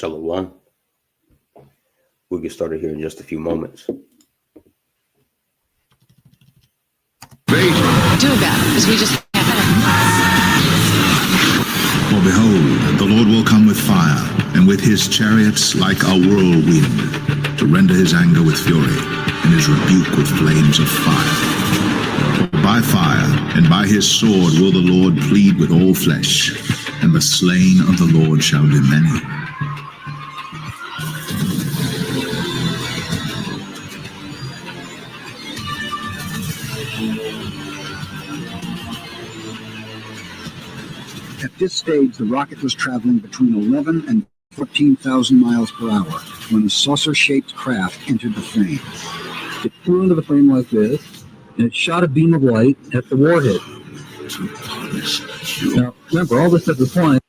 Shalom. We'll get started here in just a few moments. Do that, because we just For behold, the Lord will come with fire, and with his chariots like a whirlwind, to render his anger with fury, and his rebuke with flames of fire. By fire and by his sword will the Lord plead with all flesh, and the slain of the Lord shall be many. At this stage, the rocket was traveling between 11 and 14,000 miles per hour when a saucer-shaped craft entered the frame. It flew into the frame like this, and it shot a beam of light at the warhead. Now, remember, all this stuff is flying.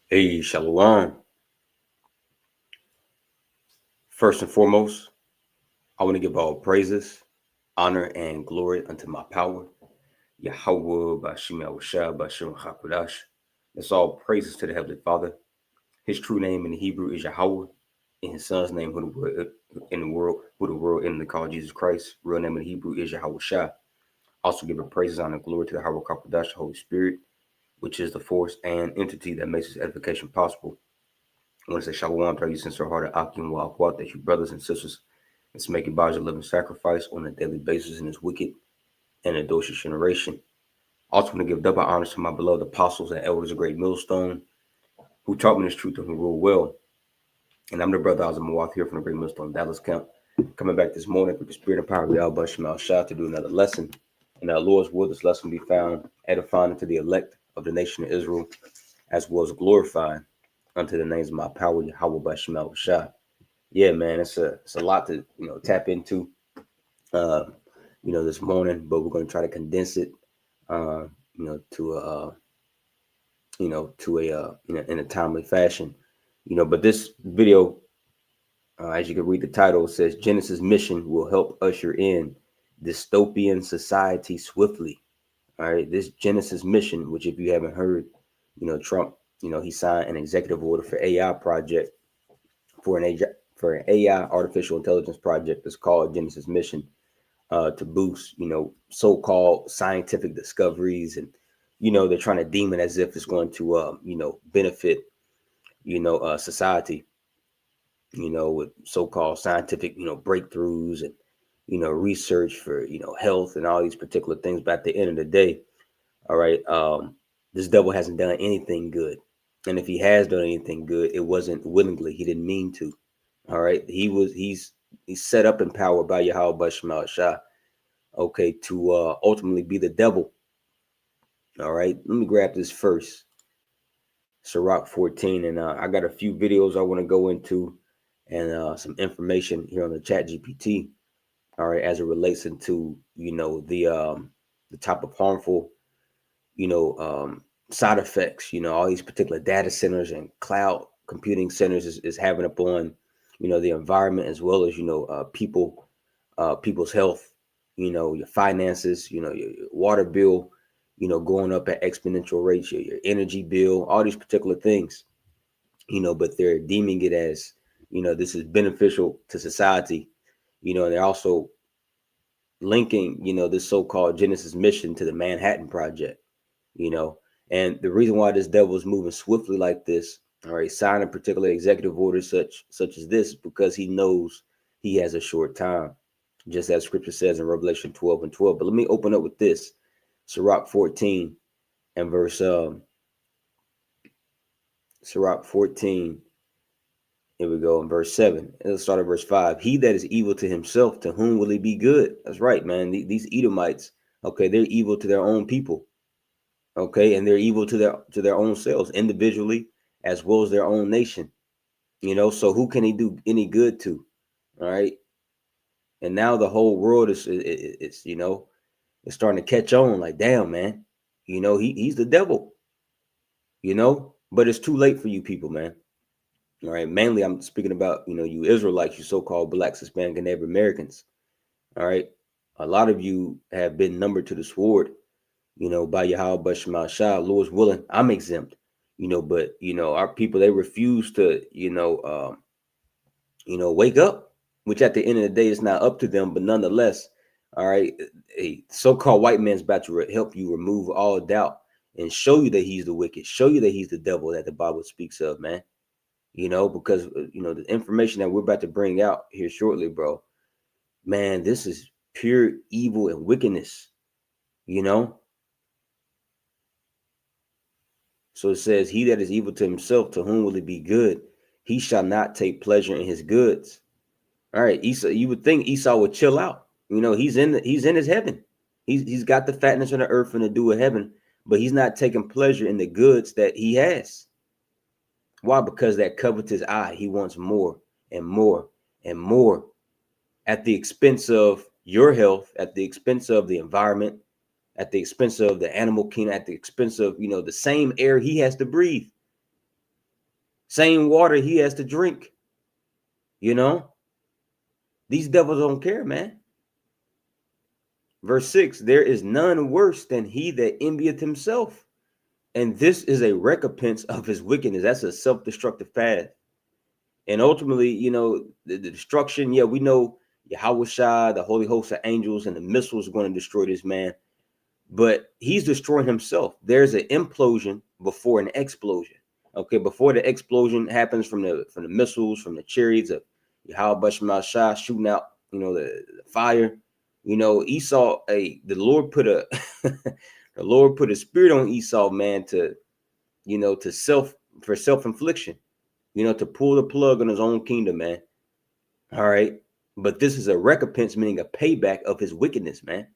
Hey, Shalom. First and foremost, I want to give all praises, honor, and glory unto my power, Yahweh Bashim Yahushua Bashim Hakudash. That's all praises to the Heavenly Father. His true name in Hebrew is Yahweh. In his son's name, who the world in the call Jesus Christ. Real name in Hebrew is Yahushua. Also give praises, honor, and glory to the Yahweh Hakudash, the Holy Spirit, which is the force and entity that makes this edification possible. I want to say Shalom to you, sincere hearted Akim wa Akwat, that you brothers and sisters, let's make your bodies a living sacrifice on a daily basis in this wicked and adulterous generation. Also want to give double honors to my beloved apostles and elders of Great Millstone, who taught me this truth and who rule well. And I'm the brother Azamawaf here from the Great Millstone Dallas Camp, coming back this morning with the spirit and power of Yahweh Shemal Shah to do another lesson. And our Lord's will, this lesson be found edifying unto the elect of the nation of Israel, as well as glorifying unto the names of my power, Yahweh Shemal Shah. Yeah, man, it's a lot to tap into this morning, but we're going to try to condense it in a timely fashion. But this video, as you can read the title, says Genesis mission will help usher in dystopian society swiftly. All right, this Genesis mission, which if you haven't heard, Trump, he signed an executive order for AI project for an AI artificial intelligence project that's called Genesis mission to boost, so-called scientific discoveries. And, they're trying to deem it as if it's going to, benefit, society, with so-called scientific, breakthroughs and, research for, health and all these particular things. But at the end of the day, all right, this devil hasn't done anything good. And if he has done anything good, it wasn't willingly. He didn't mean to. All right. He's set up in power by Yahweh Shemal Shah, okay, to ultimately be the devil. All right. Let me grab this first. Sirach 14. And I got a few videos I want to go into and some information here on the Chat GPT. All right, as it relates into, the type of harmful, side effects, all these particular data centers and cloud computing centers is having upon, the environment, as well as, people's health, your finances, your water bill, going up at exponential rates, your energy bill, all these particular things, but they're deeming it as, this is beneficial to society, and they're also linking, this so-called Genesis mission to the Manhattan Project, and the reason why this devil is moving swiftly like this, all right, signing particular executive orders such as this, because he knows he has a short time, just as scripture says in Revelation 12:12. But let me open up with this, Sirach 14 and verse Sirach 14. Here we go in verse 7. Let's start at verse 5. He that is evil to himself, to whom will he be good? That's right, man. These Edomites, okay, they're evil to their own people, okay, and they're evil to their own selves individually, as well as their own nation. So who can he do any good to? All right. And now the whole world is it's starting to catch on. Like, damn, man, he's the devil. But it's too late for you people, man. All right. Mainly, I'm speaking about, you Israelites, you so-called Blacks, Hispanic, and Native Americans. All right. A lot of you have been numbered to the sword. by Yahweh Bashma Shah, Lord's willing, I'm exempt, but our people, they refuse to, wake up, which at the end of the day is not up to them, but nonetheless, all right, a so-called white man's about to help you remove all doubt and show you that he's the wicked, show you that he's the devil that the Bible speaks of, man. Because the information that we're about to bring out here shortly, bro, man, this is pure evil and wickedness, So it says, he that is evil to himself, to whom will it be good? He shall not take pleasure in his goods. All right, Esau, you would think Esau would chill out. He's in his heaven. He's got the fatness of the earth and the dew of heaven, but he's not taking pleasure in the goods that he has. Why? Because that covetous eye, he wants more and more and more at the expense of your health, at the expense of the environment, at the expense of the animal kingdom, at the expense of, the same air he has to breathe, same water he has to drink. These devils don't care, man. Verse 6, there is none worse than he that envieth himself. And this is a recompense of his wickedness. That's a self-destructive path. And ultimately, the destruction, yeah, we know Yahweh Shai, the holy host of angels, and the missiles are going to destroy this man. But he's destroying himself. There's an implosion before an explosion. Okay, before the explosion happens from the missiles, from the chariots of Yahweh Bashma Shai shooting out, the fire. Esau, the Lord put a the Lord put a spirit on Esau, man, to self-infliction, to pull the plug on his own kingdom, man. All right. But this is a recompense, meaning a payback of his wickedness, man.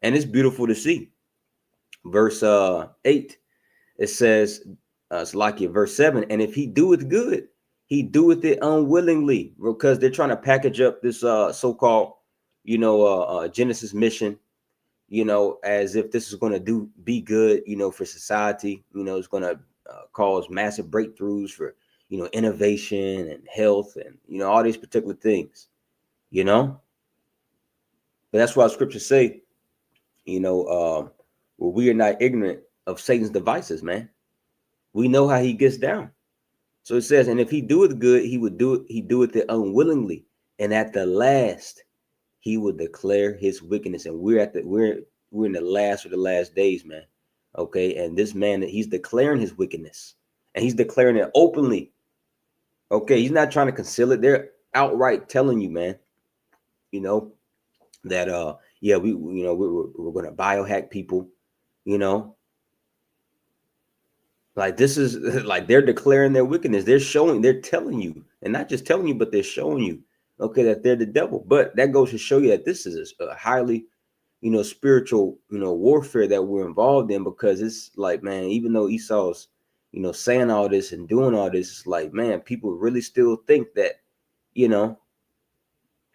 And it's beautiful to see. Verse 8, it says, Salakia, verse 7, and if he doeth good, he doeth it unwillingly, because they're trying to package up this so-called, Genesis mission, as if this is going to be good, for society, it's going to cause massive breakthroughs for, innovation and health and, all these particular things, but that's why scriptures say, well, we are not ignorant of Satan's devices, man. We know how he gets down. So it says, and if he doeth good, he doeth it unwillingly. And at the last, he will declare his wickedness. And we're in the last of the last days, man. Okay. And this man, he's declaring his wickedness, and he's declaring it openly. Okay. He's not trying to conceal it. They're outright telling you, man, that, yeah, we're going to biohack people, like this is like they're declaring their wickedness. They're telling you, and not just telling you, but they're showing you, okay, that they're the devil. But that goes to show you that this is a highly, spiritual, warfare that we're involved in, because it's like, man, even though Esau's, saying all this and doing all this, it's like, man, people really still think that,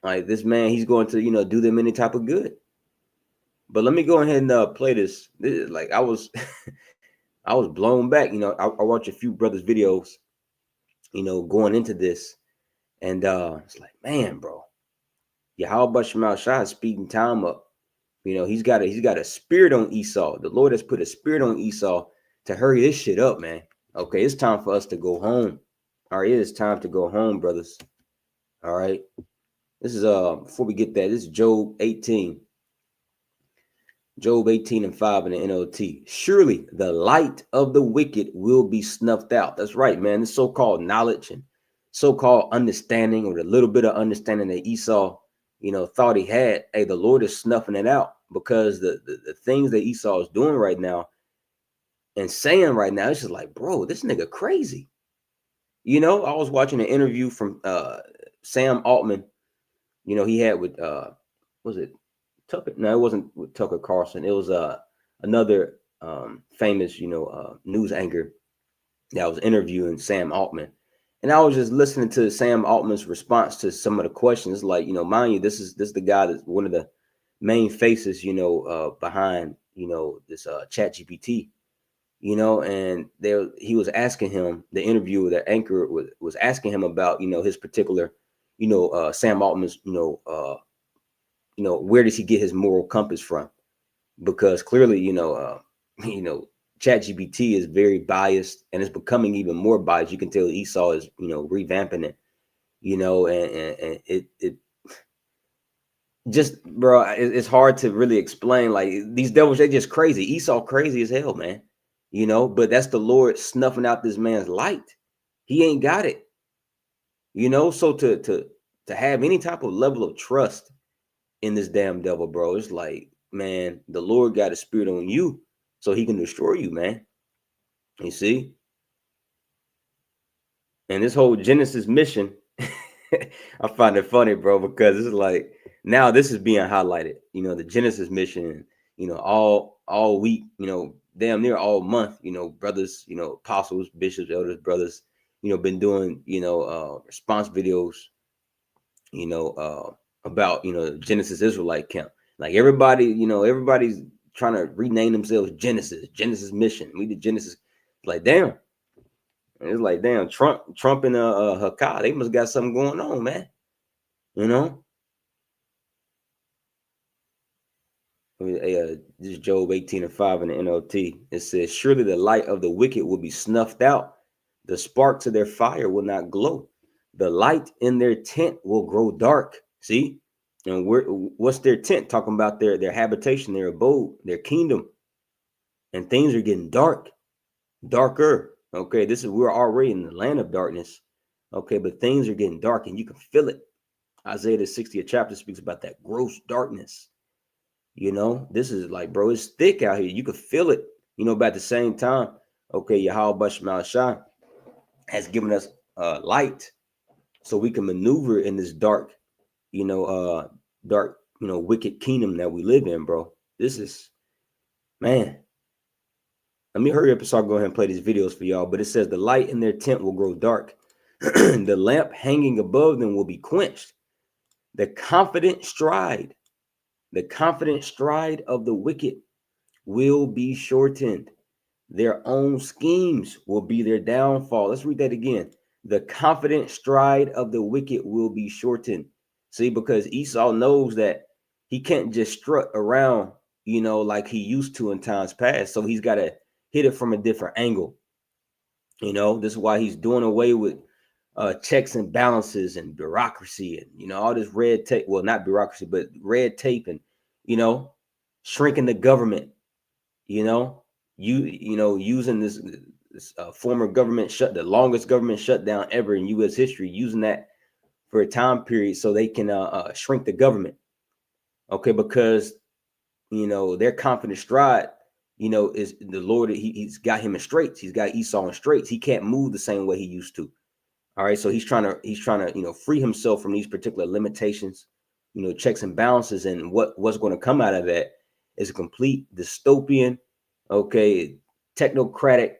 like this man, he's going to, do them any type of good. But let me go ahead and play this. Like I was I was blown back. I watched a few brothers' videos, going into this, and it's like, man, bro, Yahweh Shemal Shah is speeding time up. He's got a spirit on Esau. The Lord has put a spirit on Esau to hurry this shit up, man. Okay, it's time for us to go home. All right, it is time to go home, brothers. All right. This is before we get that, this is Job 18. Job 18 and 5 in the NLT. Surely the light of the wicked will be snuffed out. That's right, man. This so-called knowledge and so-called understanding, or the little bit of understanding that Esau, thought he had. Hey, the Lord is snuffing it out, because the things that Esau is doing right now and saying right now, it's just like, bro, this nigga crazy. I was watching an interview from Sam Altman. He had with was it Tucker? No, it wasn't with Tucker Carlson. It was another famous, news anchor that was interviewing Sam Altman. And I was just listening to Sam Altman's response to some of the questions. Like, mind you, this is the guy that's one of the main faces, behind, this Chat GPT, and he was asking him, the interviewer, the anchor was asking him about, his particular, Sam Altman's, where does he get his moral compass from? because clearly, ChatGPT is very biased, and it's becoming even more biased. You can tell Esau is, revamping it, and it just, bro, it's hard to really explain. Like, these devils, they just crazy. Esau crazy as hell, man. But that's the Lord snuffing out this man's light. He ain't got it. So to have any type of level of trust in this damn devil, bro, it's like, man, the Lord got a spirit on you so he can destroy you, man. You see? And this whole Genesis mission, I find it funny, bro, because it's like, now this is being highlighted, the Genesis mission, all week, damn near all month, brothers, apostles, bishops, elders, brothers, been doing, response videos, about, Genesis Israelite camp. Like, everybody, everybody's trying to rename themselves Genesis mission. We did Genesis. Like, damn. And it's like, damn, Trump and Hakkad, they must got something going on, man. This is Job 18:5 in the NLT. It says, surely the light of the wicked will be snuffed out. The sparks of their fire will not glow. The light in their tent will grow dark. See? And what's their tent? Talking about their habitation, their abode, their kingdom. And things are getting darker. Okay, we're already in the land of darkness. Okay, but things are getting dark, and you can feel it. Isaiah the 60th chapter speaks about that gross darkness. This is like, bro, it's thick out here. You can feel it. But at the same time, okay, Yahweh Bashmal Shah has given us light, so we can maneuver in this dark, wicked kingdom that we live in, bro. This is, man. Let me hurry up so I'll go ahead and play these videos for y'all. But it says the light in their tent will grow dark. The lamp hanging above them will be quenched. The confident stride of the wicked will be shortened. Their own schemes will be their downfall. Let's read that again. The confident stride of the wicked will be shortened. See, because Esau knows that he can't just strut around, like he used to in times past. So he's got to hit it from a different angle. This is why he's doing away with checks and balances and bureaucracy and, all this red tape. Well, not bureaucracy, but red tape and, shrinking the government, using this former government the longest government shutdown ever in U.S. history, using that for a time period so they can shrink the government. Okay, because their confident stride, is the Lord. He's got him in straits. He's got Esau in straits. He can't move the same way he used to. All right, so he's trying to free himself from these particular limitations, checks and balances, and what's going to come out of that is a complete dystopian, okay, technocratic,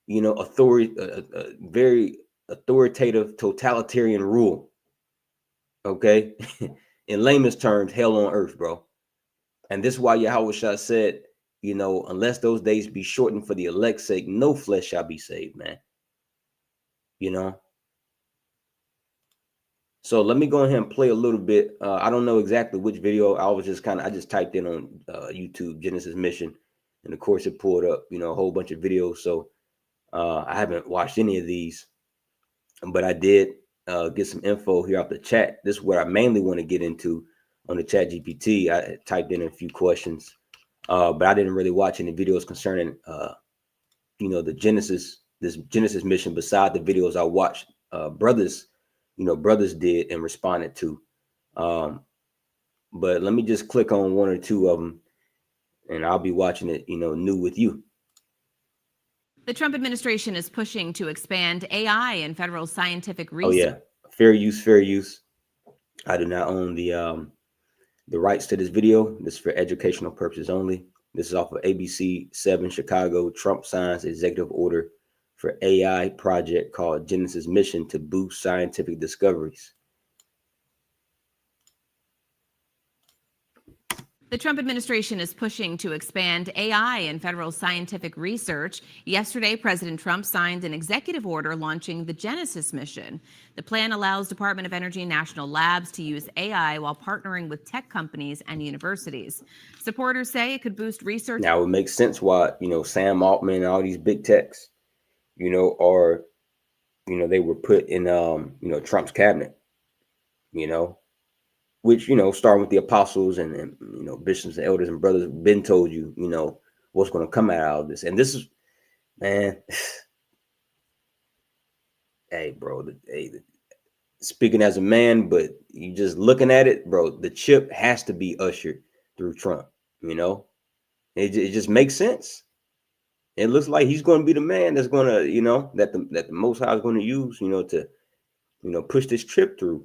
very authoritative, totalitarian rule. Okay, in layman's terms, hell on earth, bro. And this is why Yahweh Shah said, unless those days be shortened for the elect's sake, no flesh shall be saved, man. So let me go ahead and play a little bit. I don't know exactly which video. I just typed in on YouTube Genesis Mission, and of course it pulled up, a whole bunch of videos. So I haven't watched any of these, but I did get some info here off the chat. This is what I mainly want to get into on the chat GPT. I typed in a few questions, but I didn't really watch any videos concerning, the Genesis mission beside the videos I watched brothers did and responded to. But let me just click on one or two of them and I'll be watching it, new with you. The Trump administration is pushing to expand AI and federal scientific research. Oh yeah, fair use. I do not own the rights to this video. This is for educational purposes only. This is off of ABC 7 Chicago. Trump signs executive order for AI project called Genesis Mission to boost scientific discoveries. The Trump administration is pushing to expand AI in federal scientific research. Yesterday, President Trump signed an executive order launching the Genesis mission. The plan allows Department of Energy national labs to use AI while partnering with tech companies and universities. Supporters say it could boost research. Now it makes sense why, Sam Altman and all these big techs, are, they were put in, Trump's cabinet, which, starting with the apostles and bishops and elders and brothers, been told you, what's going to come out of this. And this is, man, hey, bro, speaking as a man, but you just looking at it, bro, the chip has to be ushered through Trump, it just makes sense. It looks like he's going to be the man that's going to, that the Most High is going to use, to, push this chip through,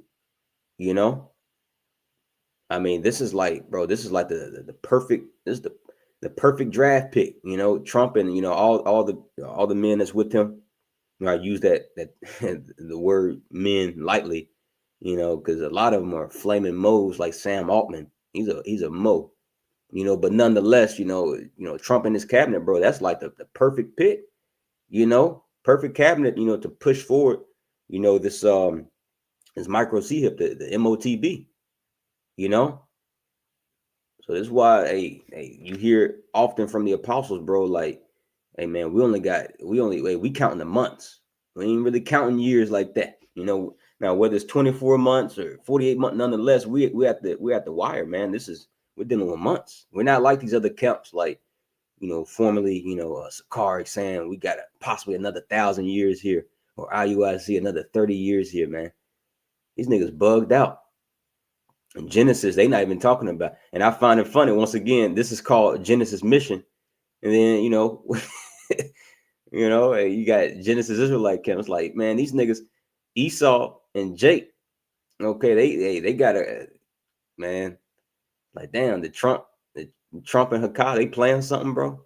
I mean, this is like, bro, this is like the perfect, this is the perfect draft pick, Trump and, all the men that's with him. I use that the word men lightly, because a lot of them are flaming moes like Sam Altman. He's a mo, but nonetheless, Trump and his cabinet, bro, that's like the perfect pick, perfect cabinet, to push forward, this micro C-HIP, the MOTB. So this is why hey, you hear often from the apostles, bro, like, hey man, we counting the months. We ain't really counting years like that. Now whether it's 24 months or 48 months, nonetheless, we're at the wire, man. We're dealing with months. We're not like these other camps, like, formerly, Sakari saying we got possibly another 1,000 years here, or IUIC another 30 years here, man. These niggas bugged out. And Genesis, they not even talking about. And I find it funny. Once again, this is called Genesis mission. And then, you got Genesis Israelite camps. Like, man, these niggas, Esau and Jake, okay, they got a, man, like, damn, the Trump and Hakkad, they playing something, bro.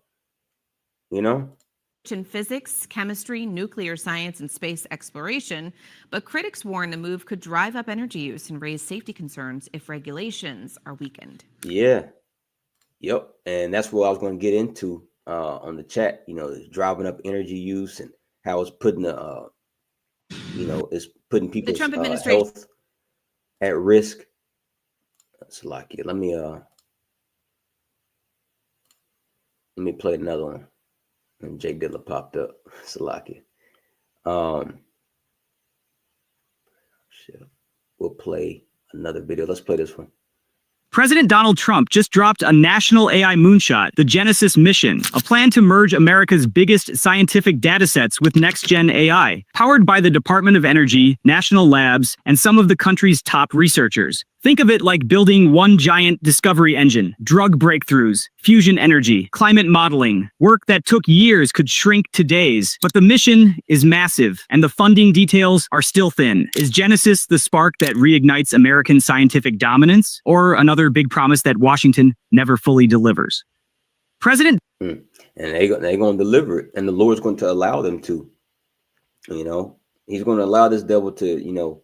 In physics, chemistry, nuclear science, and space exploration, but critics warn the move could drive up energy use and raise safety concerns if regulations are weakened. Yeah. Yep. And that's what I was going to get into on the chat, driving up energy use and how it's putting it's putting people's Trump administration health at risk. That's like it. Let me play another one. And Jake Dilla popped up. Salakia. We'll play another video. Let's play this one. President Donald Trump just dropped a national AI moonshot, the Genesis mission, a plan to merge America's biggest scientific datasets with next-gen AI, powered by the Department of Energy, national labs, and some of the country's top researchers. Think of it like building one giant discovery engine. Drug breakthroughs, fusion energy, climate modeling. Work that took years could shrink to days. But the mission is massive, and the funding details are still thin. Is Genesis the spark that reignites American scientific dominance? Or another big promise that Washington never fully delivers? President... And they're going to deliver it, and the Lord's going to allow them to. He's going to allow this devil to,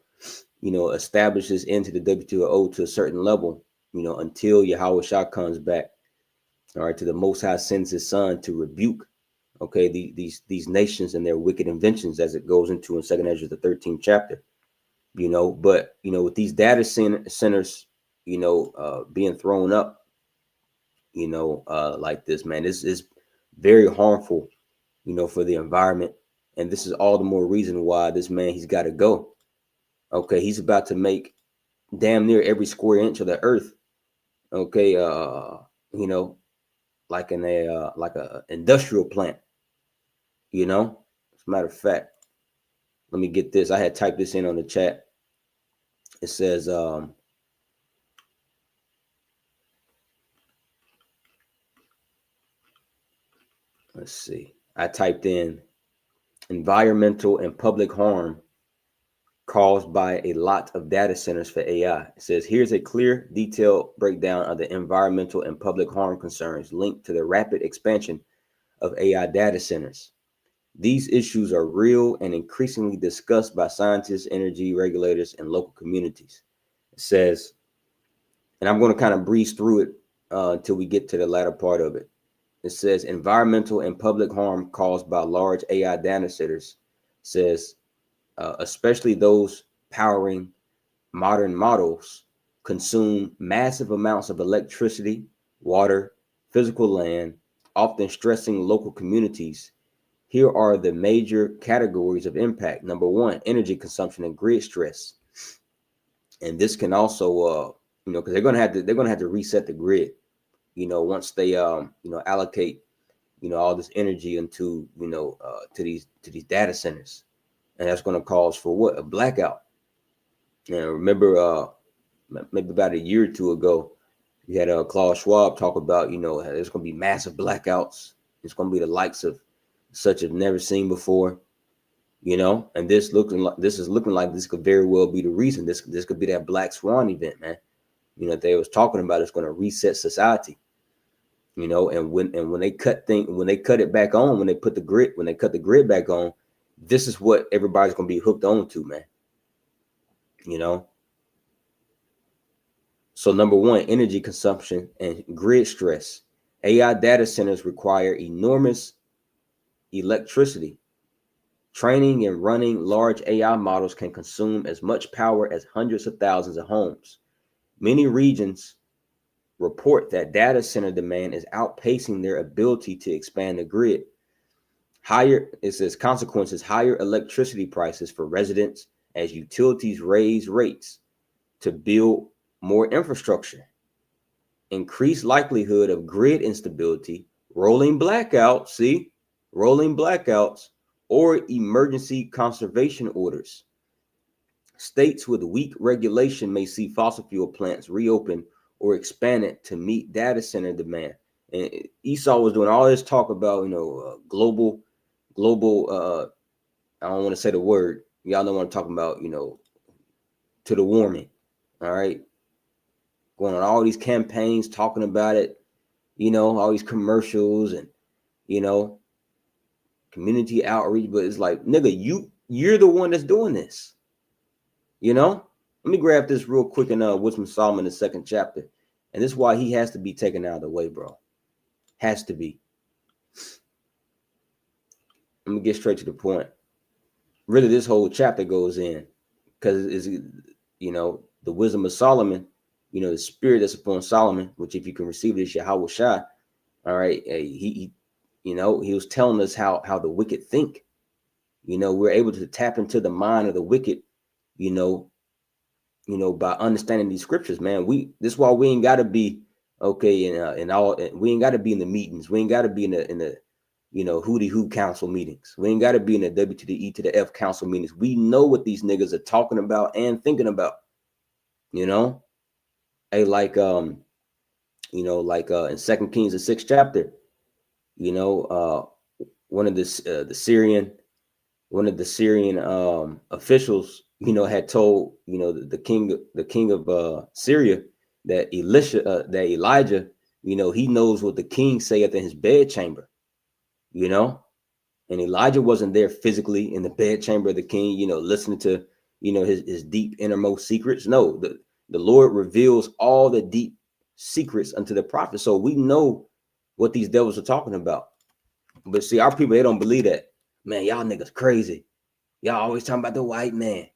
establish this into the WTO to a certain level, until Yahweh Shah comes back, all right, to the Most High sends his son to rebuke, these nations and their wicked inventions, as it goes into in 2nd Ezra, the 13th chapter, but, with these data centers, being thrown up, like this, man, this is very harmful, for the environment. And this is all the more reason why this man, he's got to go. Okay, he's about to make damn near every square inch of the earth. Okay, like in a industrial plant. As a matter of fact, let me get this. I had typed this in on the chat. It says, let's see. I typed in environmental and public harm caused by a lot of data centers for AI. It says, here's a clear, detailed breakdown of the environmental and public harm concerns linked to the rapid expansion of AI data centers. These issues are real and increasingly discussed by scientists, energy regulators, and local communities. It says, and I'm going to kind of breeze through it, until we get to the latter part of it. It says environmental and public harm caused by large AI data centers, says especially those powering modern models, consume massive amounts of electricity, water, physical land, often stressing local communities. Here are the major categories of impact. Number one, energy consumption and grid stress. And this can also, because they're gonna have to reset the grid, once they allocate, all this energy into, to these data centers, and that's going to cause for what? A blackout. And remember, maybe about a year or two ago, you had Klaus Schwab talk about, there's going to be massive blackouts. It's going to be the likes of such have never seen before, and this is looking like this could very well be the reason. This could be that black swan event, man. They was talking about it's going to reset society, and when they cut it back on, when they cut the grid back on, this is what everybody's going to be hooked on to, man. So number one, energy consumption and grid stress. AI data centers require enormous electricity. Training and running large AI models can consume as much power as hundreds of thousands of homes. Many regions report that data center demand is outpacing their ability to expand the grid. It says consequences, higher electricity prices for residents as utilities raise rates to build more infrastructure. Increased likelihood of grid instability, rolling blackouts, or emergency conservation orders. States with weak regulation may see fossil fuel plants reopen or expanded to meet data center demand. And Esau was doing all this talk about, global, I don't want to say the word. Y'all know what I'm talking about, to the warming. All right. Going on all these campaigns, talking about it, all these commercials and, community outreach. But it's like, nigga, you're the one that's doing this. Let me grab this real quick in Wisdom of Solomon, the 2nd chapter. And this is why he has to be taken out of the way, bro. Has to be. Let me get straight to the point. Really, this whole chapter goes in because it's, the wisdom of Solomon, the spirit that's upon Solomon, which if you can receive it is Yahweh Shai. All right. He was telling us how the wicked think. We're able to tap into the mind of the wicked, by understanding these scriptures, man. This is why we ain't got to be okay we ain't got to be in the meetings. We ain't got to be in the hootie who council meetings. We ain't got to be in the W to the E to the F council meetings. We know what these niggas are talking about and thinking about. Hey, like in 2 Kings, the 6th chapter, one of the Syrian officials, had told, the king of Syria that Elijah, he knows what the king saith in his bedchamber, and Elijah wasn't there physically in the bedchamber of the king, listening to, his deep innermost secrets. No, the Lord reveals all the deep secrets unto the prophet. So we know what these devils are talking about. But see, our people, they don't believe that. Man, y'all niggas crazy. Y'all always talking about the white man.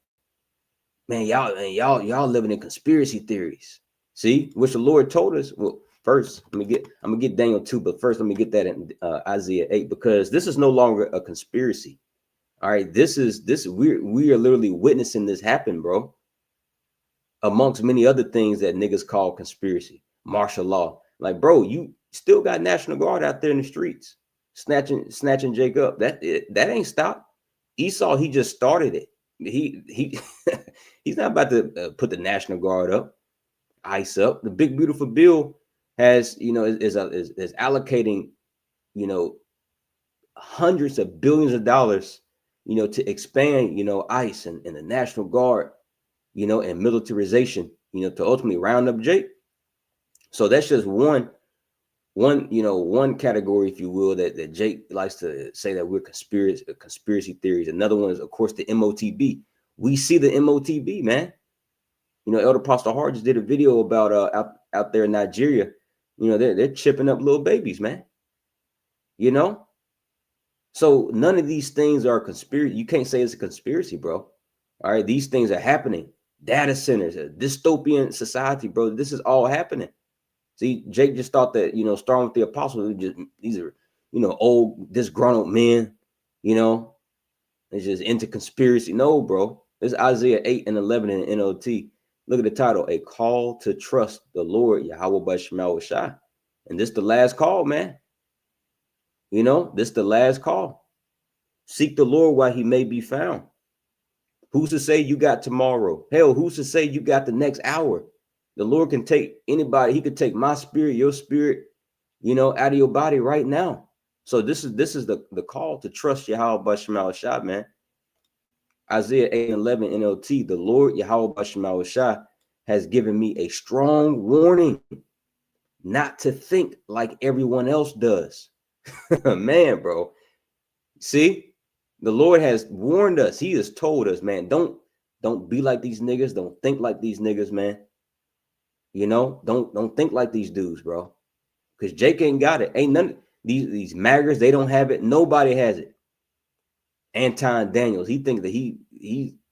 Man, y'all living in conspiracy theories. See, which the Lord told us. Well, first, I'm gonna get Daniel 2, but first let me get that in Isaiah 8, because this is no longer a conspiracy. All right, we are literally witnessing this happen, bro. Amongst many other things that niggas call conspiracy, martial law. Like, bro, you still got National Guard out there in the streets, snatching Jake up. That ain't stopped. Esau, he just started it. He he's not about to put the National Guard up, ICE up. The big beautiful bill has, is allocating, hundreds of billions of dollars, to expand, ICE and the National Guard, and militarization, to ultimately round up Jake. So that's just one category, if you will, that Jake likes to say that we're conspiracy theories. Another one is, of course, the MOTB. We see the MOTB, man. Elder Pastor Hart just did a video about out there in Nigeria, You know, they're chipping up little babies, man. You know, so none of these things are conspiracy. You can't say it's a conspiracy, bro. All right, these things are happening. Data centers, a dystopian society, bro. This is all happening. See, Jake just thought that, you know, starting with the apostles, these are, you know, old disgruntled men, you know, it's just into conspiracy. No, bro. This is Isaiah 8 and 11 in the NLT. Look at the title, A Call to Trust the Lord, Yahweh Bashmal Shai. And this the last call, man. You know, this the last call. Seek the Lord while he may be found. Who's to say you got tomorrow? Hell, who's to say you got the next hour? The Lord can take anybody. He could take my spirit, your spirit, you know, out of your body right now. So this is the call to trust Yahweh Bashmal Shai, man. Isaiah 8 and 11 NLT, the Lord Yahweh Bashmal Shai has given me a strong warning not to think like everyone else does. Man, bro. See, the Lord has warned us. He has told us, man, don't be like these niggas. Don't think like these niggas, man. You know, don't think like these dudes, bro. Because Jake ain't got it. Ain't none these maggers, they don't have it. Nobody has it. Anton Daniels, he thinks that he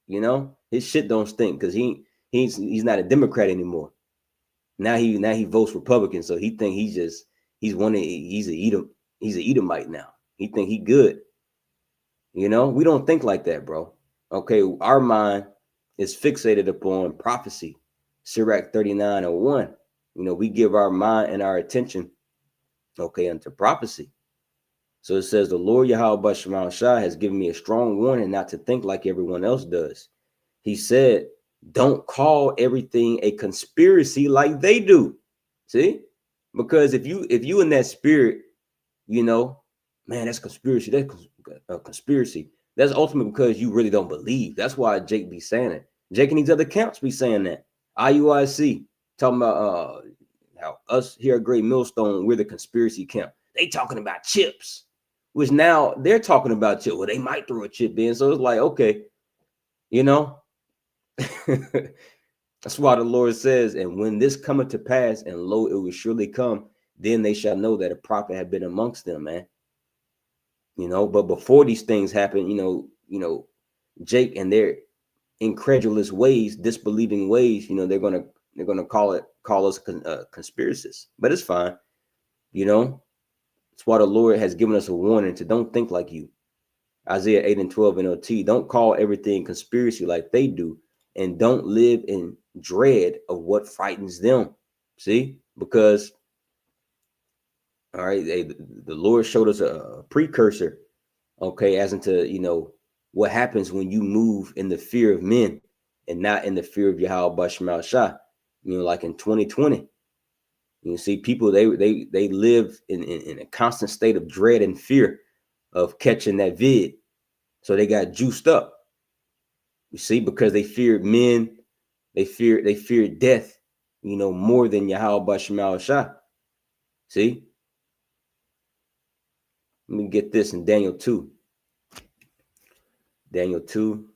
you know, his shit don't stink because he's not a Democrat anymore. Now he votes Republican, so he think he's an Edomite now. He think he good. You know, we don't think like that, bro. Okay, our mind is fixated upon prophecy. Sirach 39:01. You know, we give our mind and our attention, okay, unto prophecy. So it says, the Lord Yahweh Bashmal Shai has given me a strong warning not to think like everyone else does. He said, don't call everything a conspiracy like they do. See? Because if you in that spirit, you know, man, that's conspiracy. That's a conspiracy. That's ultimately because you really don't believe. That's why Jake be saying it. Jake and these other camps be saying that. IUIC talking about how us here at Great Millstone, we're the conspiracy camp. They talking about chips, which now they're talking about chip. Well, they might throw a chip in. So it's like, okay, you know. That's why the Lord says, and when this cometh to pass, and lo, it will surely come, then they shall know that a prophet had been amongst them, man. You know, but before these things happen, you know, Jake and their incredulous ways, disbelieving ways, you know, they're gonna call us conspiracists. But it's fine, you know. That's why the Lord has given us a warning to don't think like you. Isaiah 8 and 12 NLT, don't call everything conspiracy like they do, and don't live in dread of what frightens them. See, because all right, the Lord showed us a precursor, okay, as into, you know, what happens when you move in the fear of men and not in the fear of Yahweh Bashmal Shai. You know, like in 2020, you see people they live in a constant state of dread and fear of catching that vid, so they got juiced up. You see, because they feared men, they feared death, you know, more than Yahweh Bashmal Shai. See. Let me get this in Daniel 2. Daniel 2.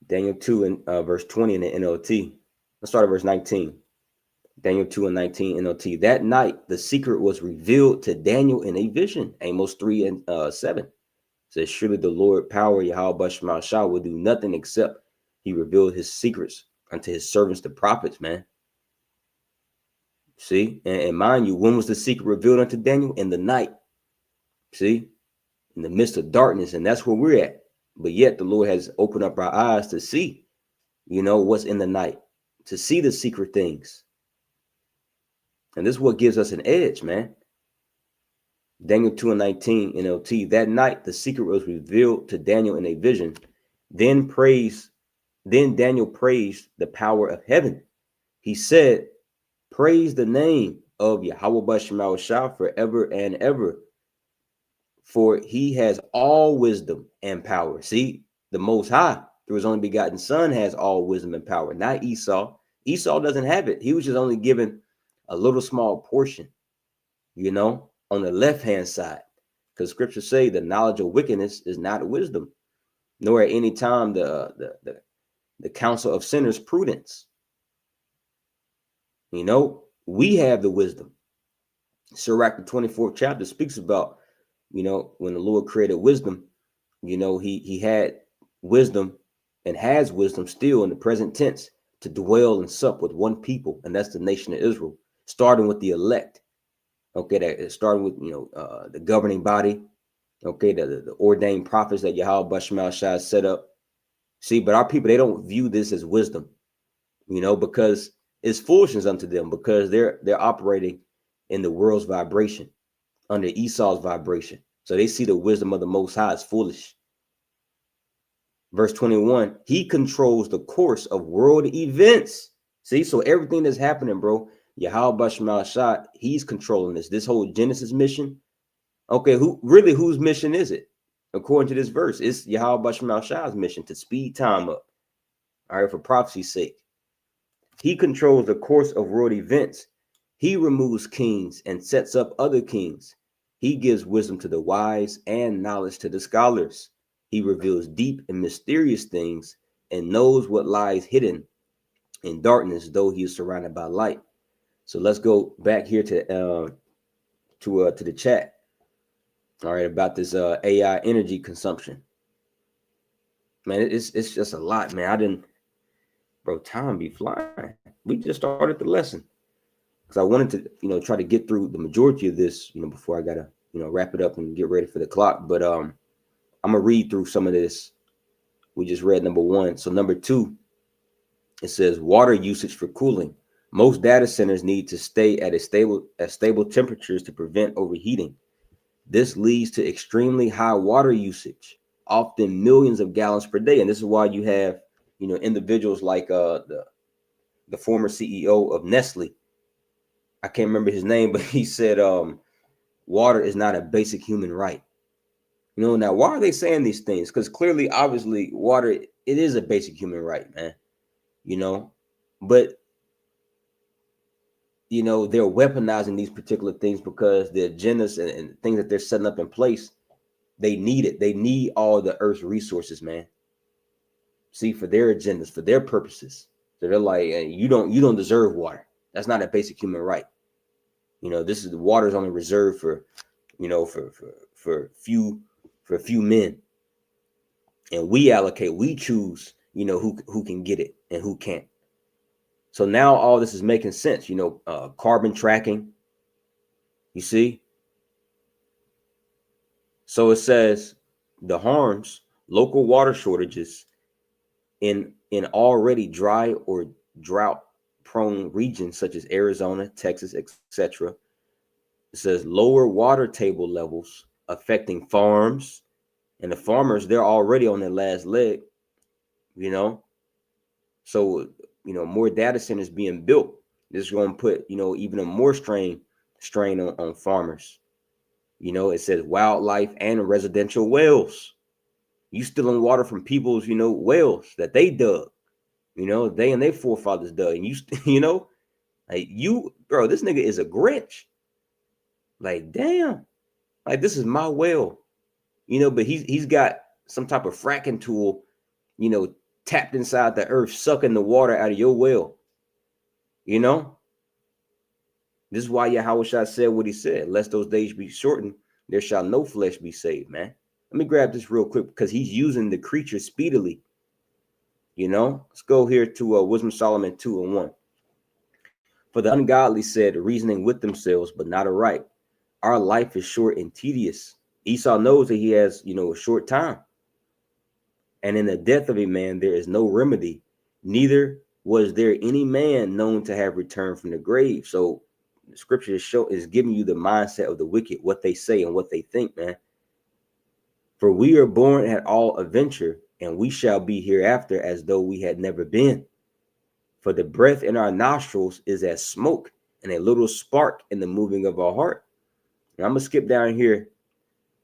Daniel 2 and verse 20 in the NLT. Let's start at verse 19. Daniel 2 and 19 NLT. That night, the secret was revealed to Daniel in a vision. Amos 3 and 7. It says, surely the Lord power, Yahweh Bashmal Shai, will do nothing except he revealed his secrets unto his servants, the prophets, man. See, and mind you, when was the secret revealed unto Daniel? In the night. See, in the midst of darkness, and that's where we're at. But yet the Lord has opened up our eyes to see, you know, what's in the night, to see the secret things. And this is what gives us an edge, man. Daniel 2 and 19 NLT. That night the secret was revealed to Daniel in a vision. Then Daniel praised the power of heaven. He said, praise the name of Yahweh Bashmal Shai forever and ever, for he has all wisdom and power. See, the Most High, through his only begotten Son, has all wisdom and power, not Esau. Esau doesn't have it. He was just only given a little small portion, you know, on the left-hand side, because scriptures say the knowledge of wickedness is not wisdom, nor at any time the the counsel of sinners prudence. You know, we have the wisdom. Sirach, the 24th chapter, speaks about, you know, when the Lord created wisdom, you know, he had wisdom and has wisdom still in the present tense to dwell and sup with one people, and that's the nation of Israel, starting with the elect. Okay, that starting with, you know, the governing body. Okay, the ordained prophets that Yahweh Bashmal Shah set up. See, but our people, they don't view this as wisdom, you know, because it's foolishness unto them, because they're operating in the world's vibration, under Esau's vibration. So they see the wisdom of the Most High as foolish. Verse 21, he controls the course of world events. See, so everything that's happening, bro, Yahweh Bashmal Shah, he's controlling this whole Genesis mission. Okay, whose mission is it? According to this verse, it's Yahweh Bashmal Shah's mission to speed time up. All right, for prophecy's sake. He controls the course of world events. He removes kings and sets up other kings. He gives wisdom to the wise and knowledge to the scholars. He reveals deep and mysterious things and knows what lies hidden in darkness, though he is surrounded by light. So let's go back here to the chat. All right, about this AI energy consumption. Man, it's just a lot, man. Bro, time be flying. We just started the lesson because I wanted to, you know, try to get through the majority of this, you know, before I gotta, you know, wrap it up and get ready for the clock. But I'm gonna read through some of this. We just read number 1. So number 2, it says water usage for cooling. Most data centers need to stay at stable temperatures to prevent overheating. This leads to extremely high water usage, often millions of gallons per day. And this is why you have, you know, individuals like the former CEO of Nestle. I can't remember his name, but he said water is not a basic human right. You know, now why are they saying these things? Because clearly, obviously, water, it is a basic human right, man. You know, but you know, they're weaponizing these particular things because the agendas and things that they're setting up in place, they need it. They need all the earth's resources, man. See, for their agendas, for their purposes. So they're like, hey, you don't deserve water. That's not a basic human right. You know, this is the water is only reserved for, you know, for few men. And we choose, you know, who can get it and who can't. So now all this is making sense, you know, carbon tracking, you see? So it says the harms, local water shortages in already dry or drought prone regions such as Arizona, Texas, etc. It says lower water table levels affecting farms, and the farmers, they're already on their last leg, you know? So, you know, more data centers being built. This is going to put, you know, even a more strain on farmers. You know, it says wildlife and residential wells. You stealing water from people's, you know, wells that they dug. You know, they and their forefathers dug. And you know, like bro, this nigga is a Grinch. Like, damn, like this is my well. You know, but he's got some type of fracking tool, you know, tapped inside the earth, sucking the water out of your well. You know, this is why Yahweh Shah said what he said. Lest those days be shortened, there shall no flesh be saved, man. Let me grab this real quick because he's using the creature speedily. You know, let's go here to Wisdom Solomon 2:1. For the ungodly said, reasoning with themselves, but not aright. Our life is short and tedious. Esau knows that he has, you know, a short time. And in the death of a man, there is no remedy. Neither was there any man known to have returned from the grave. So the scripture is giving you the mindset of the wicked, what they say and what they think, man. For we are born at all adventure, and we shall be hereafter as though we had never been. For the breath in our nostrils is as smoke, and a little spark in the moving of our heart. And I'm gonna skip down here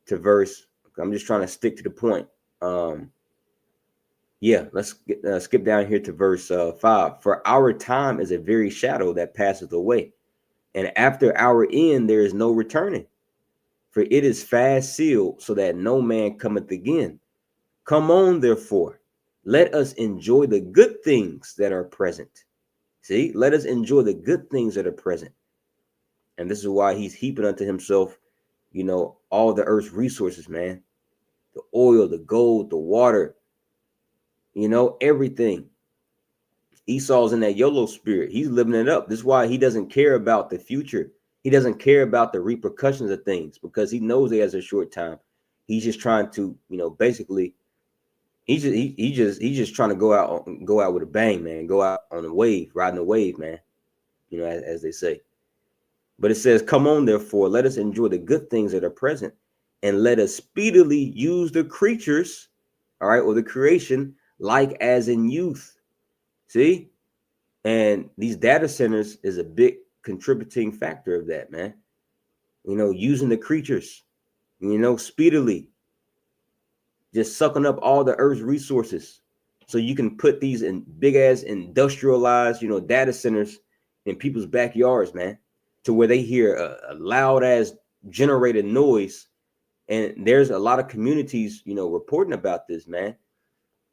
to verse. I'm just trying to stick to the point. Let's skip down here to verse 5. For our time is a very shadow that passeth away, and after our end there is no returning. For it is fast sealed, so that no man cometh again. Come on, therefore, let us enjoy the good things that are present. See, let us enjoy the good things that are present. And this is why he's heaping unto himself, all the earth's resources, man. The oil, the gold, the water, everything. Esau's in that YOLO spirit. He's living it up. This is why he doesn't care about the future. He doesn't care about the repercussions of things, because he knows he has a short time. He's just trying to, basically, he's just trying to go out with a bang, man. Go out on a wave, riding a wave, man. As they say. But it says, come on, therefore, let us enjoy the good things that are present, and let us speedily use the creatures, all right, or the creation, like as in youth. See? And these data centers is a big contributing factor of that, man. Using the creatures, speedily, just sucking up all the earth's resources, so you can put these in big ass industrialized, data centers in people's backyards, man, to where they hear a loud ass generated noise. And there's a lot of communities, reporting about this, man,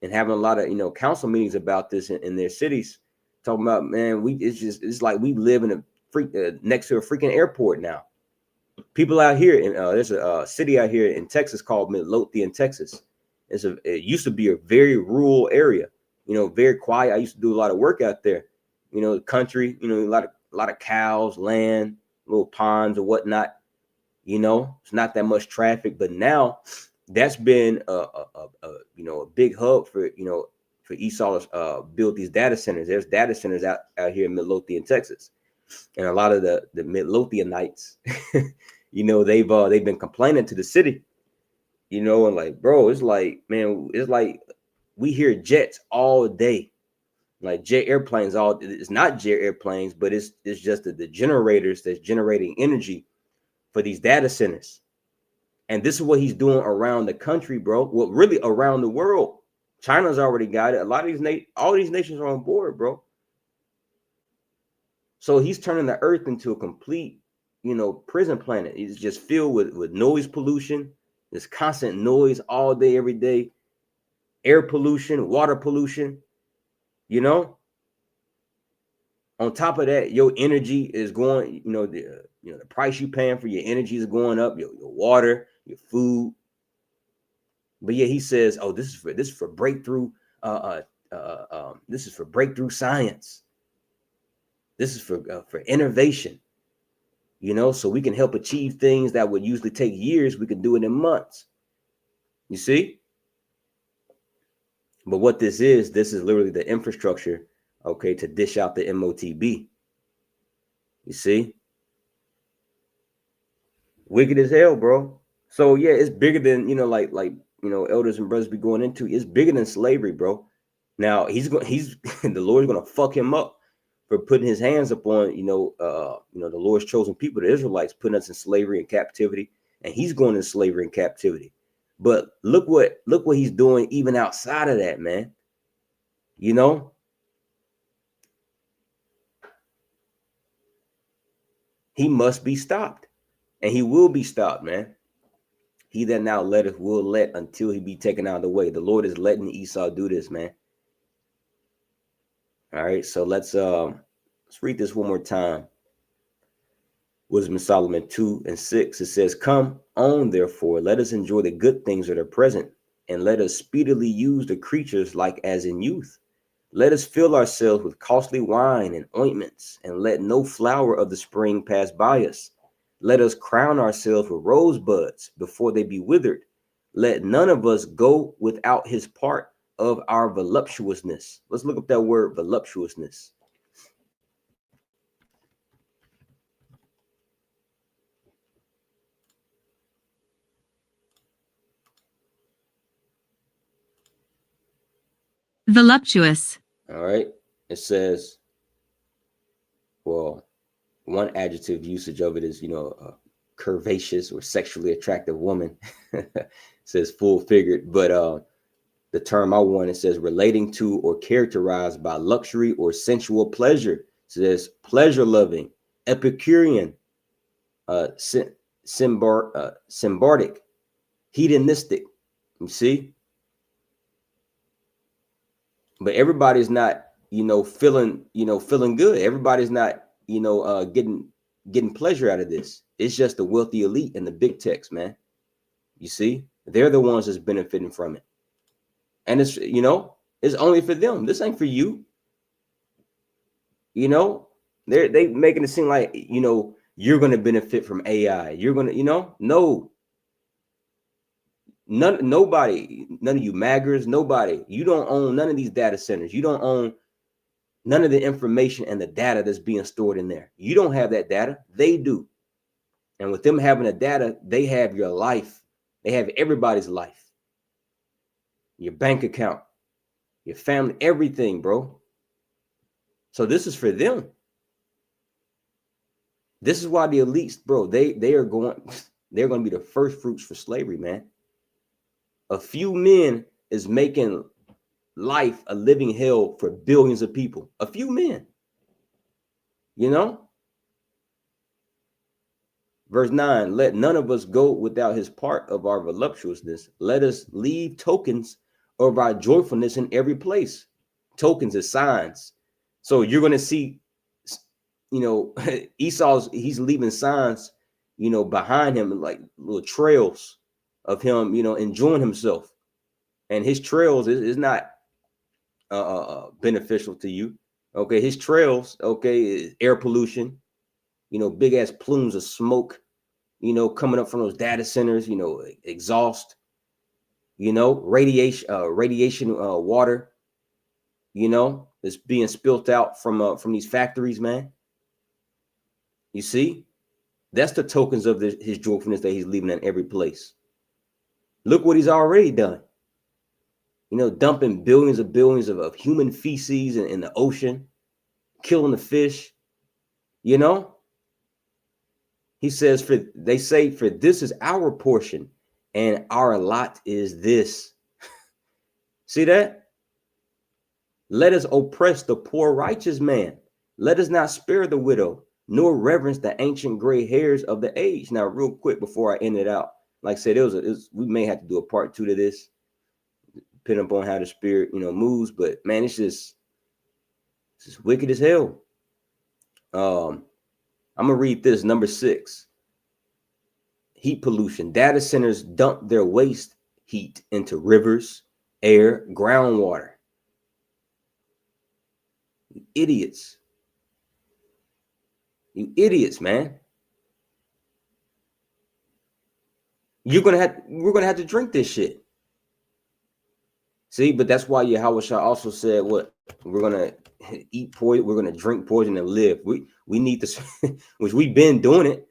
and having a lot of, council meetings about this in their cities, talking about, man, it's like we live in a next to a freaking airport now. People out here, there's a city out here in Texas called Midlothian, Texas. It used to be a very rural area, very quiet. I used to do a lot of work out there, country, a lot of cows, land, little ponds or whatnot. It's not that much traffic, but now that's been a big hub for Esau to build these data centers. There's data centers out here in Midlothian, Texas, and a lot of the Midlothianites, they've been complaining to the city, and like, bro, it's like, man, it's like we hear jets all day, like jet airplanes. It's not jet airplanes, but it's just the generators that's generating energy for these data centers. And this is what he's doing around the country, bro. Well, really around the world. China's already got it. A lot of all these nations are on board, bro. So he's turning the earth into a complete, prison planet. It's just filled with noise pollution. There's constant noise all day, every day. Air pollution, water pollution, On top of that, your energy is going, the price you're paying for your energy is going up, your water, your food. But yeah, he says, oh, this is for breakthrough. This is for breakthrough science. This is for innovation, so we can help achieve things that would usually take years. We can do it in months. You see? But what this is literally the infrastructure, okay, to dish out the MOTB. You see? Wicked as hell, bro. So yeah, it's bigger than, like elders and brothers be going into. It's bigger than slavery, bro. Now the Lord's gonna fuck him up for putting his hands upon, the Lord's chosen people, the Israelites, putting us in slavery and captivity, and he's going in slavery and captivity. But look what he's doing even outside of that, man. He must be stopped, and he will be stopped, man. He that now letteth will let until he be taken out of the way. The Lord is letting Esau do this, man. All right, so let's read this one more time. Wisdom of Solomon 2:6. It says, come on, therefore, let us enjoy the good things that are present, and let us speedily use the creatures like as in youth. Let us fill ourselves with costly wine and ointments, and let no flower of the spring pass by us. Let us crown ourselves with rosebuds before they be withered. Let none of us go without his part of our voluptuousness. Let's look up that word, voluptuousness. Voluptuous. All right. It says, well, one adjective usage of it is, curvaceous or sexually attractive woman. It says full figured, but the term I want, it says relating to or characterized by luxury or sensual pleasure. It says pleasure loving, Epicurean, symbardic, hedonistic. You see? But everybody's not, feeling good. Everybody's not, getting pleasure out of this. It's just the wealthy elite and the big techs, man. You see, they're the ones that's benefiting from it. And it's, it's only for them. This ain't for you. They making it seem like, you're going to benefit from AI. You're going to, no. Nobody, none of you maggers, nobody. You don't own none of these data centers. You don't own none of the information and the data that's being stored in there. You don't have that data. They do. And with them having the data, they have your life. They have everybody's life. Your bank account, your family, everything, bro. So this is for them. This is why the elites, bro, they're going to be the first fruits for slavery, man. A few men is making life a living hell for billions of people. A few men. Verse 9, let none of us go without his part of our voluptuousness. Let us leave tokens of our joyfulness in every place. Tokens is signs. So you're going to see, he's leaving signs, behind him, like little trails of him, enjoying himself. And his trails is not beneficial to you. Okay, his trails, is air pollution, big ass plumes of smoke, coming up from those data centers, exhaust, radiation water, that's being spilt out from these factories, man. You see, that's the tokens of his joyfulness that he's leaving in every place. Look what he's already done. Dumping billions of human feces in the ocean, killing the fish. He says, they say, for this is our portion and our lot is this. See that? Let us oppress the poor righteous man. Let us not spare the widow, nor reverence the ancient gray hairs of the age. Now, real quick before I end it out, like I said, we may have to do a part 2 to this, depending upon how the spirit, moves. But man, it's just wicked as hell. I'm gonna read this, number 6. Heat pollution. Data centers dump their waste heat into rivers, air, groundwater. You idiots. You idiots, man. We're gonna have to drink this shit. See, but that's why Yahweh also said, what? We're gonna eat poison, we're gonna drink poison and live. We need this, which we've been doing it.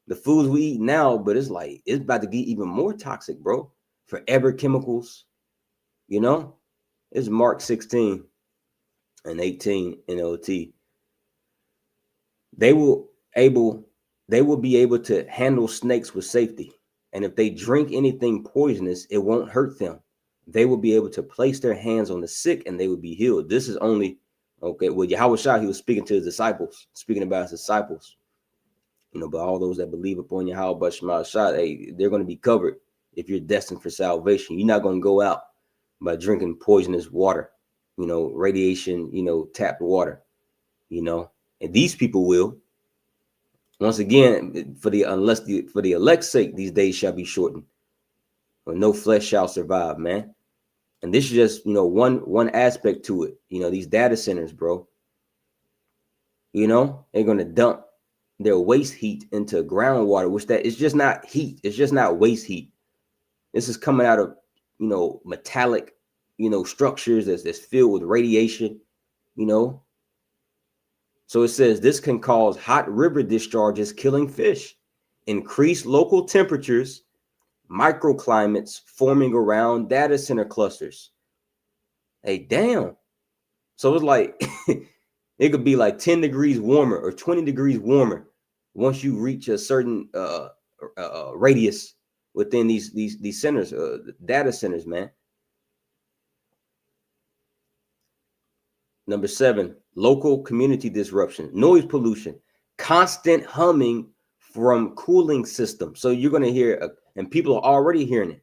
The foods we eat now, but it's about to get even more toxic, bro. Forever chemicals, It's Mark 16 and 18 NLT. They will be able to handle snakes with safety. And if they drink anything poisonous, it won't hurt them. They will be able to place their hands on the sick and they will be healed. This is only, well, Yahweh Shah, he was speaking to his disciples, speaking about his disciples. But all those that believe upon Yahweh Shema Shah, they're going to be covered if you're destined for salvation. You're not going to go out by drinking poisonous water, radiation, tapped water, and these people will. Once again, for the elect's sake, these days shall be shortened, or no flesh shall survive, man. And this is just, one aspect to it. These data centers, bro, they're going to dump their waste heat into groundwater, which that is just not heat. It's just not waste heat. This is coming out of, metallic, structures that's filled with radiation, So it says this can cause hot river discharges, killing fish, increase local temperatures, microclimates forming around data center clusters. Hey, damn. So it's like, it could be like 10 degrees warmer or 20 degrees warmer once you reach a certain radius within these centers, data centers, man. Number 7, local community disruption, noise pollution, constant humming from cooling systems. So you're going to hear, and people are already hearing it.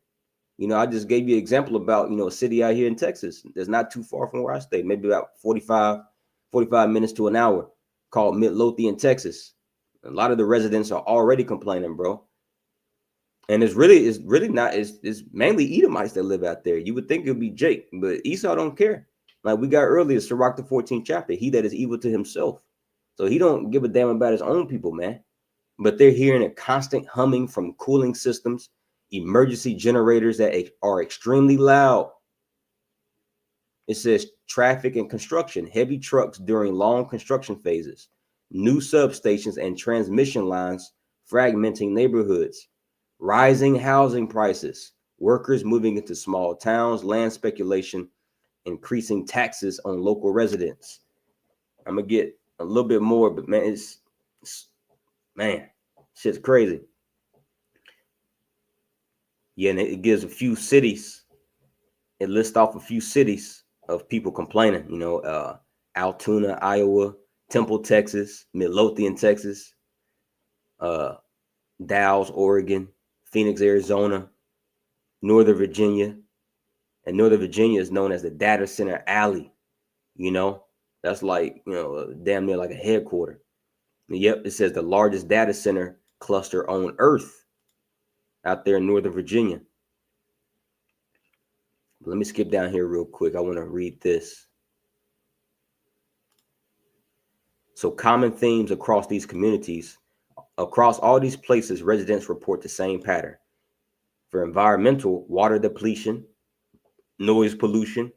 You know, I just gave you an example about, you know, a city out here in Texas that's not too far from where I stay, maybe about 45 minutes to an hour, called Midlothian, Texas. A lot of the residents are already complaining, bro. And it's really not, it's mainly Edomites that live out there. You would think it would be Jake, but Esau don't care. Like we got earlier, Sirach the 14th chapter, he that is evil to himself. So he don't give a damn about his own people, man. But they're hearing a constant humming from cooling systems, emergency generators that are extremely loud. It says traffic and construction, heavy trucks during long construction phases, new substations and transmission lines fragmenting neighborhoods, rising housing prices, workers moving into small towns, land speculation, increasing taxes on local residents. I'm gonna get a little bit more, but man, man, shit's crazy. Yeah, and it gives a few cities. It lists off a few cities of people complaining. You know, Altoona, Iowa, Temple, Texas, Midlothian, Texas, Dalles, Oregon, Phoenix, Arizona, Northern Virginia. And Northern Virginia is known as the Data Center Alley. You know, that's like, you know, damn near like a headquarter. Yep, it says the largest data center cluster on Earth out there in Northern Virginia. Let me skip down here real quick. I want to read this. So common themes across these communities, across all these places, residents report the same pattern. For environmental, water depletion, noise pollution,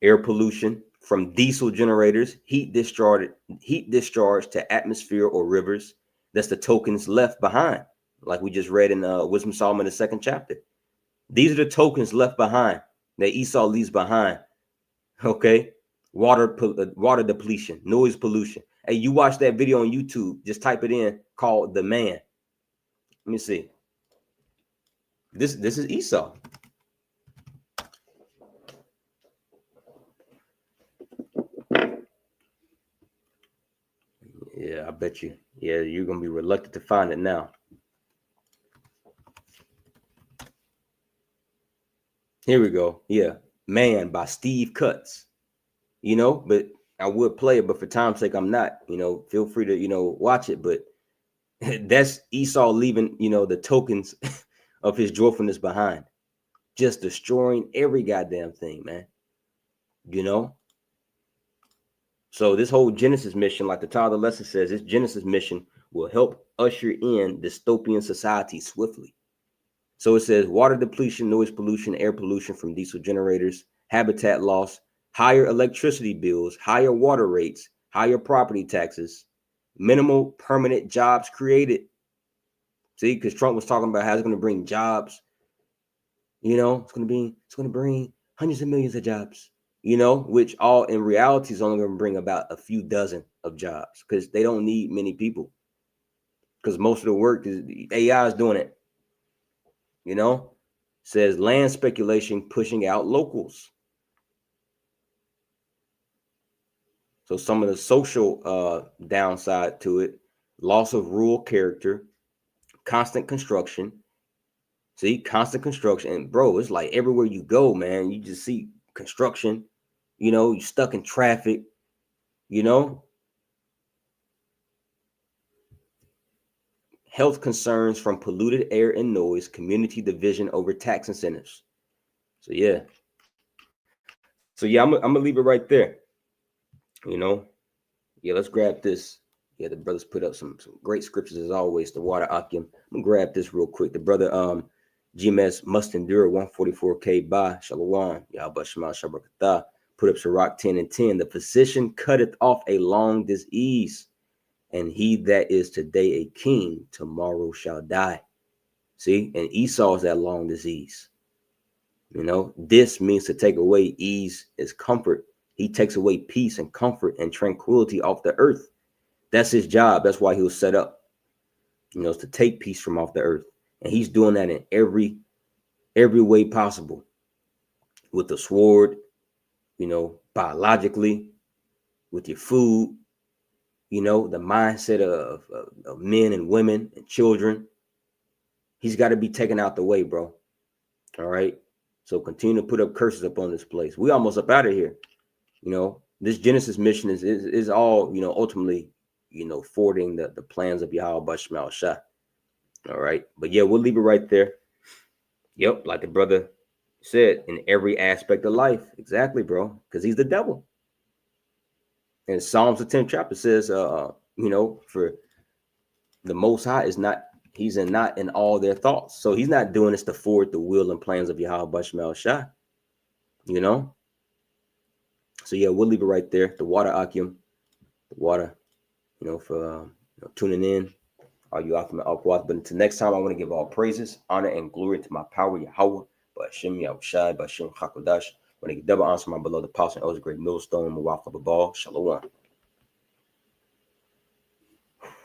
air pollution from diesel generators, heat discharge to atmosphere or rivers. That's the tokens left behind, like we just read in Wisdom Solomon, the 2nd chapter. These are the tokens left behind that Esau leaves behind. Okay, water depletion, noise pollution. Hey, you watch that video on YouTube? Just type it in, called The Man. Let me see. This is Esau. Yeah, I bet you. Yeah, you're gonna be reluctant to find it now. Here we go. Yeah, Man by Steve Cutts. You know, but I would play it, but for time's sake, I'm not. You know, feel free to, you know, watch it. But that's Esau leaving, you know, the tokens of his joyfulness behind, just destroying every goddamn thing, man. You know. So this whole Genesis mission, like the title of the lesson says, this Genesis mission will help usher in dystopian society swiftly. So it says water depletion, noise pollution, air pollution from diesel generators, habitat loss, higher electricity bills, higher water rates, higher property taxes, minimal permanent jobs created. See, because Trump was talking about how it's going to bring jobs. You know, it's going to bring hundreds of millions of jobs. You know, which all in reality is only going to bring about a few dozen of jobs because they don't need many people. Because most of the work is AI is doing it. You know, says land speculation pushing out locals. So some of the social downside to it, loss of rural character, constant construction. See, constant construction. And bro, it's like everywhere you go, man, you just see construction. You know, you're stuck in traffic, you know. Health concerns from polluted air and noise, community division over tax incentives. So yeah. So yeah, I'm gonna leave it right there. You know, yeah, let's grab this. Yeah, the brothers put up some great scriptures as always. The water Akim. I'm gonna grab this real quick. The brother GMS must endure 144K by Shalom. Yahweh Shema Shabrakatah. Put up Sirach 10 and 10. The physician cutteth off a long disease, and he that is today a king, tomorrow shall die. See, and Esau is that long disease. You know, this means to take away. Ease is comfort. He takes away peace and comfort and tranquility off the earth. That's his job. That's why he was set up. You know, to take peace from off the earth. And he's doing that in every way possible. With the sword, you know, biologically, with your food, you know, the mindset of men and women and children. He's got to be taken out the way, bro. All right. So continue to put up curses upon this place. We almost up out of here. You know, this Genesis mission is all, you know, ultimately, you know, forwarding the plans of Yahweh Bashmal Shah. All right. But yeah, we'll leave it right there. Yep. Like the brother said, in every aspect of life. Exactly, bro. Because he's the devil. And Psalms the 10th chapter says, you know, for the Most High is not, he's not in all their thoughts. So he's not doing this to forward the will and plans of Yahweh Bashmal Shah. You know? So yeah, we'll leave it right there. The water Akim, the water, you know, for you know, tuning in. All you Akim and but until next time, I want to give all praises, honor, and glory to my power, Yahweh, Ba'ashem Yahushai, Ba'ashem Hakodash. When I give double honor to my beloved apostle, Elder Great Millstone, Mawaf Babal, Shalom.